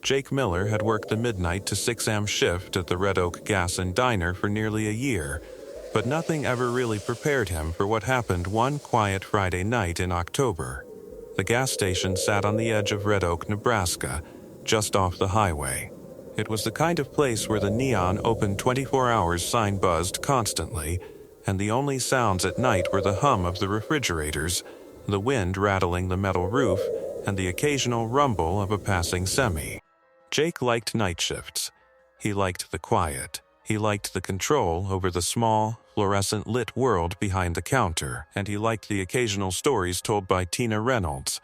Jake Miller had worked the midnight to 6 a.m. shift at the Red Oak Gas and Diner for nearly a year, but nothing ever really prepared him for what happened one quiet Friday night in October. The gas station sat on the edge of Red Oak, Nebraska, just off the highway. It was the kind of place where the neon open 24 hours sign buzzed constantly, and the only sounds at night were the hum of the refrigerators, the wind rattling the metal roof, and the occasional rumble of a passing semi. Jake liked night shifts. He liked the quiet. He liked the control over the small, fluorescent-lit world behind the counter, and he liked the occasional stories told by Tina Reynolds,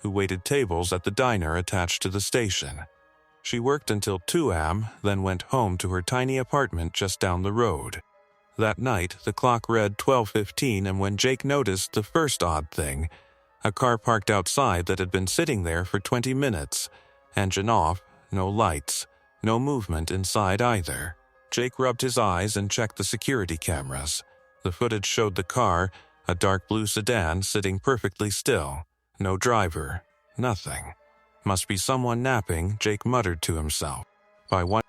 who waited tables at the diner attached to the station. She worked until 2 a.m., then went home to her tiny apartment just down the road. That night, the clock read 12:15, and when Jake noticed the first odd thing, a car parked outside that had been sitting there for 20 minutes, engine off, no lights, no movement inside either. Jake rubbed his eyes and checked the security cameras. The footage showed the car, a dark blue sedan, sitting perfectly still. No driver, nothing. Must be someone napping, Jake muttered to himself. By 1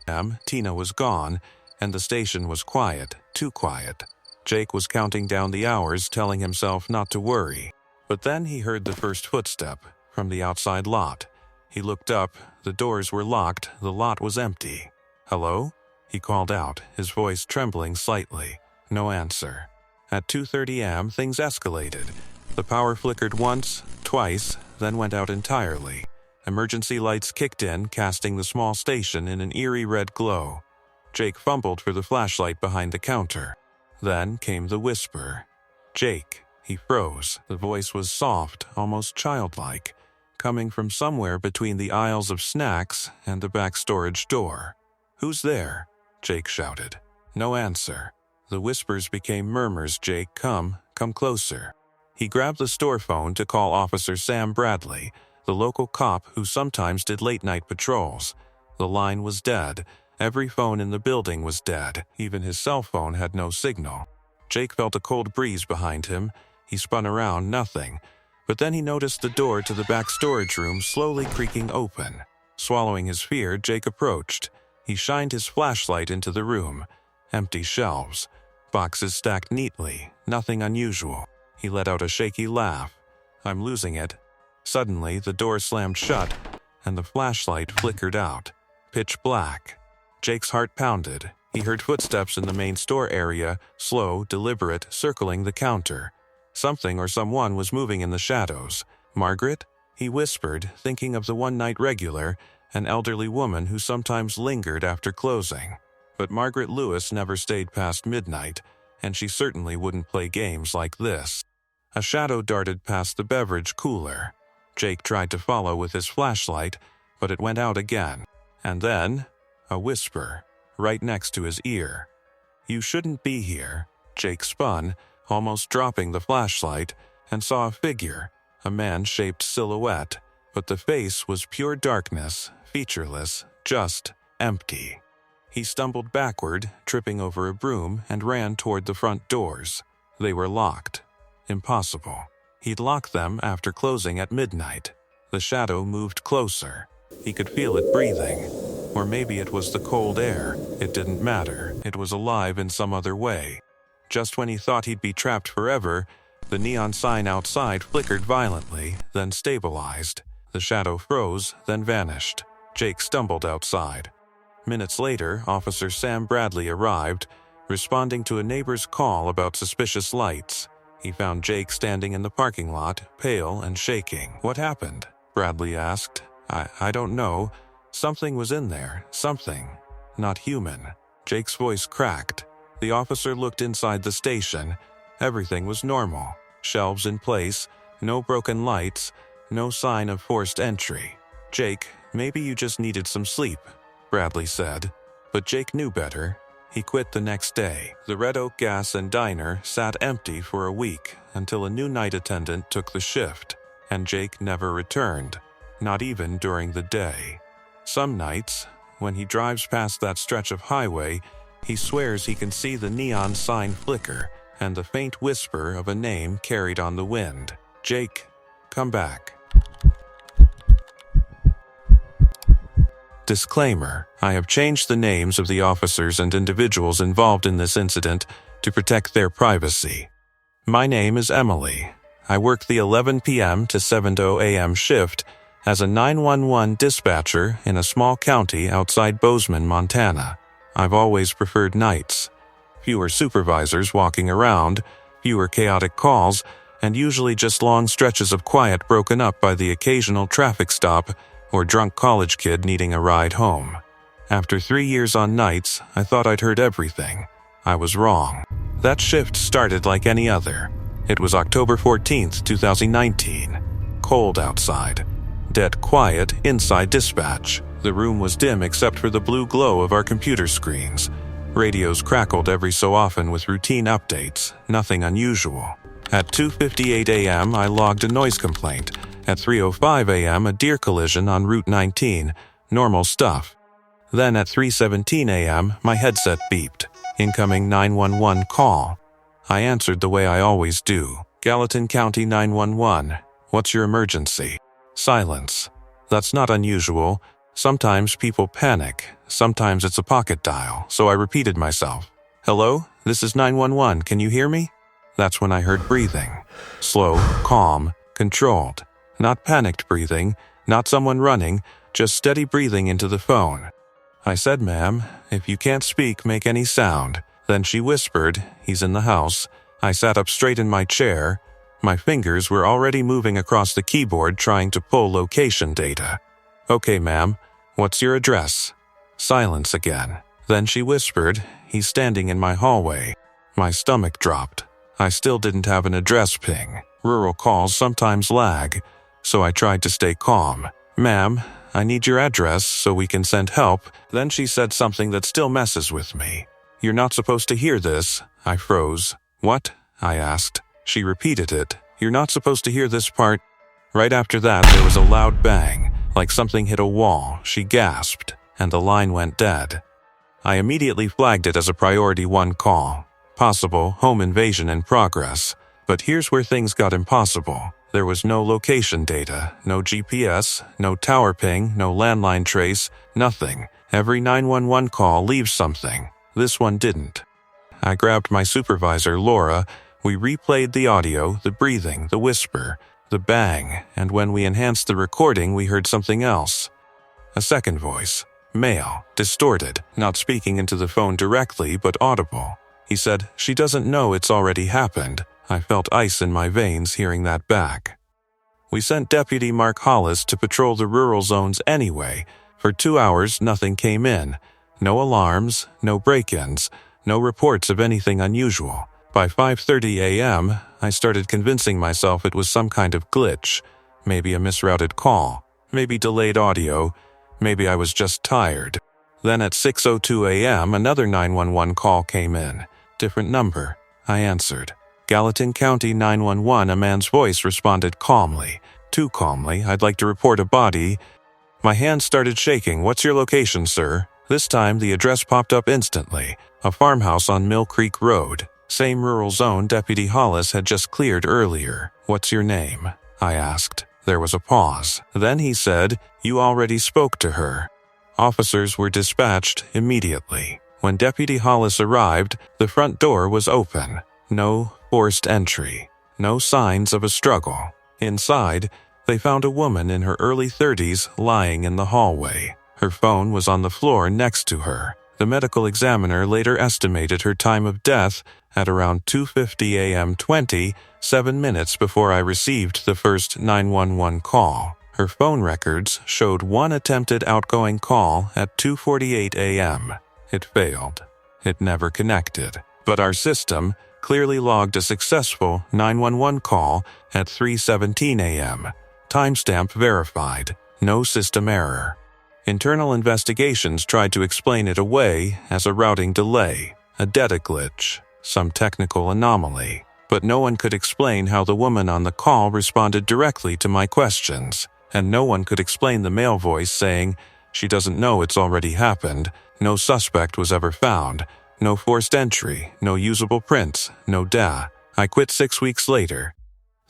a.m., Tina was gone, and the station was quiet, too quiet. Jake was counting down the hours, telling himself not to worry. But then he heard the first footstep from the outside lot. He looked up, the doors were locked, the lot was empty. "Hello?" he called out, his voice trembling slightly. No answer. At 2:30 a.m., things escalated. The power flickered once, twice, then went out entirely. Emergency lights kicked in, casting the small station in an eerie red glow. Jake fumbled for the flashlight behind the counter. Then came the whisper. "Jake." He froze. The voice was soft, almost childlike, coming from somewhere between the aisles of snacks and the back storage door. "Who's there?" Jake shouted. No answer. The whispers became murmurs. "Jake, come closer." He grabbed the store phone to call Officer Sam Bradley, the local cop who sometimes did late-night patrols. The line was dead. Every phone in the building was dead. Even his cell phone had no signal. Jake felt a cold breeze behind him. He spun around, nothing. But then he noticed the door to the back storage room slowly creaking open. Swallowing his fear, Jake approached. He shined his flashlight into the room. Empty shelves. Boxes stacked neatly. Nothing unusual. He let out a shaky laugh. "I'm losing it." Suddenly, the door slammed shut, and the flashlight flickered out. Pitch black. Jake's heart pounded. He heard footsteps in the main store area, slow, deliberate, circling the counter. Something or someone was moving in the shadows. "Margaret?" he whispered, thinking of the one-night regular, an elderly woman who sometimes lingered after closing. But Margaret Lewis never stayed past midnight, and she certainly wouldn't play games like this. A shadow darted past the beverage cooler. Jake tried to follow with his flashlight, but it went out again. And then, a whisper, right next to his ear. "You shouldn't be here." Jake spun, almost dropping the flashlight, and saw a figure, a man-shaped silhouette, but the face was pure darkness, featureless, just empty. He stumbled backward, tripping over a broom, and ran toward the front doors. They were locked. Impossible. He'd locked them after closing at midnight. The shadow moved closer. He could feel it breathing. Or maybe it was the cold air. It didn't matter. It was alive in some other way. Just when he thought he'd be trapped forever, the neon sign outside flickered violently, then stabilized. The shadow froze, then vanished. Jake stumbled outside. Minutes later, Officer Sam Bradley arrived, responding to a neighbor's call about suspicious lights. He found Jake standing in the parking lot, pale and shaking. "What happened?" Bradley asked. I don't know. Something was in there. Something. Not human." Jake's voice cracked. The officer looked inside the station. Everything was normal. Shelves in place, no broken lights, no sign of forced entry. "Jake, maybe you just needed some sleep," Bradley said. But Jake knew better. He quit the next day. The Red Oak Gas and Diner sat empty for a week until a new night attendant took the shift, and Jake never returned, not even during the day. Some nights, when he drives past that stretch of highway, he swears he can see the neon sign flicker and the faint whisper of a name carried on the wind. "Jake, come back." Disclaimer: I have changed the names of the officers and individuals involved in this incident to protect their privacy. My name is Emily. I work the 11 p.m. to 7:00 a.m. shift as a 911 dispatcher in a small county outside Bozeman, Montana. I've always preferred nights. Fewer supervisors walking around, fewer chaotic calls, and usually just long stretches of quiet broken up by the occasional traffic stop or drunk college kid needing a ride home. After 3 years on nights, I thought I'd heard everything. I was wrong. That shift started like any other. It was October 14th, 2019. Cold outside. Dead quiet inside dispatch. The room was dim except for the blue glow of our computer screens. Radios crackled every so often with routine updates, nothing unusual. At 2:58 a.m., I logged a noise complaint. At 3:05 a.m., a deer collision on Route 19, normal stuff. Then at 3:17 a.m., my headset beeped. Incoming 911 call. I answered the way I always do. Gallatin County 911. What's your emergency? Silence. That's not unusual. Sometimes people panic. Sometimes it's a pocket dial, so I repeated myself. Hello? This is 911. Can you hear me? That's when I heard breathing. Slow, calm, controlled. Not panicked breathing, not someone running, just steady breathing into the phone. I said, "Ma'am, if you can't speak, make any sound." Then she whispered, "He's in the house." I sat up straight in my chair. My fingers were already moving across the keyboard trying to pull location data. "Okay, ma'am, what's your address?" Silence again. Then she whispered, "He's standing in my hallway." My stomach dropped. I still didn't have an address ping. Rural calls sometimes lag, so I tried to stay calm. "Ma'am, I need your address so we can send help." Then she said something that still messes with me. "You're not supposed to hear this." I froze. "What?" I asked. She repeated it. "You're not supposed to hear this part." Right after that, there was a loud bang, like something hit a wall. She gasped, and the line went dead. I immediately flagged it as a priority 1 call. Possible home invasion in progress. But here's where things got impossible. There was no location data, no GPS, no tower ping, no landline trace, nothing. Every 911 call leaves something. This one didn't. I grabbed my supervisor, Laura. We replayed the audio, the breathing, the whisper, the bang, and when we enhanced the recording, we heard something else. A second voice. Male, distorted, not speaking into the phone directly, but audible. He said, "She doesn't know it's already happened." I felt ice in my veins hearing that back. We sent Deputy Mark Hollis to patrol the rural zones anyway. For 2 hours, nothing came in. No alarms, no break-ins, no reports of anything unusual. By 5:30 a.m., I started convincing myself it was some kind of glitch. Maybe a misrouted call. Maybe delayed audio. Maybe I was just tired. Then at 6:02 a.m., another 911 call came in. Different number. I answered. Gallatin County 911, a man's voice responded calmly. Too calmly. "I'd like to report a body." My hands started shaking. "What's your location, sir?" This time, the address popped up instantly. A farmhouse on Mill Creek Road. Same rural zone Deputy Hollis had just cleared earlier. "What's your name?" I asked. There was a pause. Then he said, "You already spoke to her." Officers were dispatched immediately. When Deputy Hollis arrived, the front door was open. No forced entry. No signs of a struggle. Inside, they found a woman in her early 30s lying in the hallway. Her phone was on the floor next to her. The medical examiner later estimated her time of death at around 2:50 a.m. 7 minutes before I received the first 911 call. Her phone records showed one attempted outgoing call at 2:48 a.m. It failed. It never connected. But our system clearly logged a successful 911 call at 3:17 a.m. Timestamp verified. No system error. Internal investigations tried to explain it away as a routing delay, a data glitch, some technical anomaly. But no one could explain how the woman on the call responded directly to my questions, and no one could explain the male voice saying, "She doesn't know it's already happened." No suspect was ever found. No forced entry, no usable prints, no data. I quit 6 weeks later.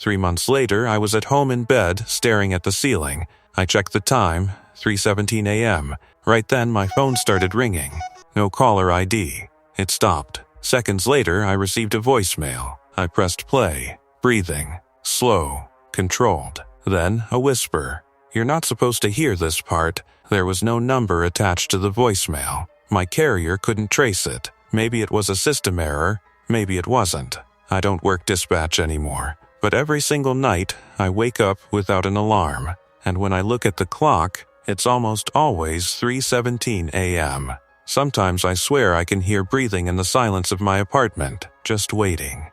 3 months later, I was at home in bed, staring at the ceiling. I checked the time, 3:17 a.m. Right then my phone started ringing. No caller ID. It stopped. Seconds later, I received a voicemail. I pressed play. Breathing. Slow. Controlled. Then a whisper. "You're not supposed to hear this part." There was no number attached to the voicemail. My carrier couldn't trace it. Maybe it was a system error. Maybe it wasn't. I don't work dispatch anymore. But every single night, I wake up without an alarm. And when I look at the clock, it's almost always 3:17 a.m. Sometimes I swear I can hear breathing in the silence of my apartment, just waiting.